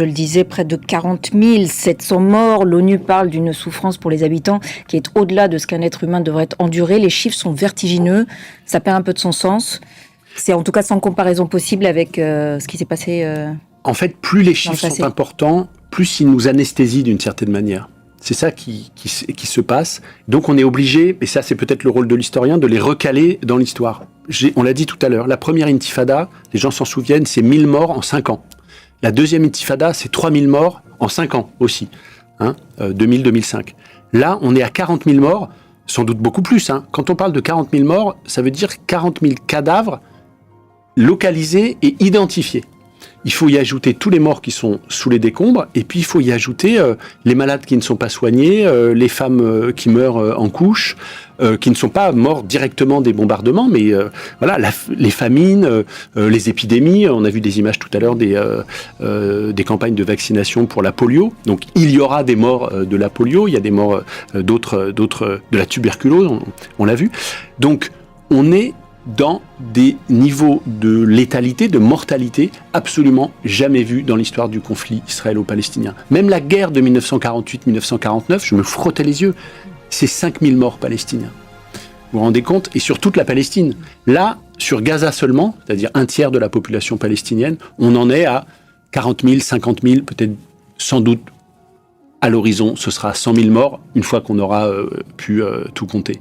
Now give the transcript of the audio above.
Je le disais, près de 40 700 morts. L'ONU parle d'une souffrance pour les habitants qui est au-delà de ce qu'un être humain devrait endurer. Les chiffres sont vertigineux. Ça perd un peu de son sens. C'est en tout cas sans comparaison possible avec ce qui s'est passé. En fait, plus les chiffres sont importants, plus ils nous anesthésient d'une certaine manière. C'est ça qui se passe. Donc on est obligé, et ça c'est peut-être le rôle de l'historien, de les recaler dans l'histoire. On l'a dit tout à l'heure, la première intifada, les gens s'en souviennent, c'est 1000 morts en 5 ans. La deuxième intifada, c'est 3000 morts en 5 ans aussi, 2000-2005. Là, on est à 40 000 morts, sans doute beaucoup plus. Quand on parle de 40 000 morts, ça veut dire 40 000 cadavres localisés et identifiés. Il faut y ajouter tous les morts qui sont sous les décombres, et puis il faut y ajouter les malades qui ne sont pas soignés, les femmes qui meurent en couche, qui ne sont pas morts directement des bombardements, mais voilà, les famines, les épidémies. On a vu des images tout à l'heure des campagnes de vaccination pour la polio. Donc il y aura des morts de la polio, il y a des morts d'autres de la tuberculose, on l'a vu. Donc on est dans des niveaux de létalité, de mortalité absolument jamais vus dans l'histoire du conflit israélo-palestinien. Même la guerre de 1948-1949, je me frottais les yeux, c'est 5000 morts palestiniens. Vous vous rendez compte? Et sur toute la Palestine. Là, sur Gaza seulement, c'est-à-dire un tiers de la population palestinienne, on en est à 40 000, 50 000, peut-être sans doute à l'horizon, ce sera 100 000 morts une fois qu'on aura pu tout compter.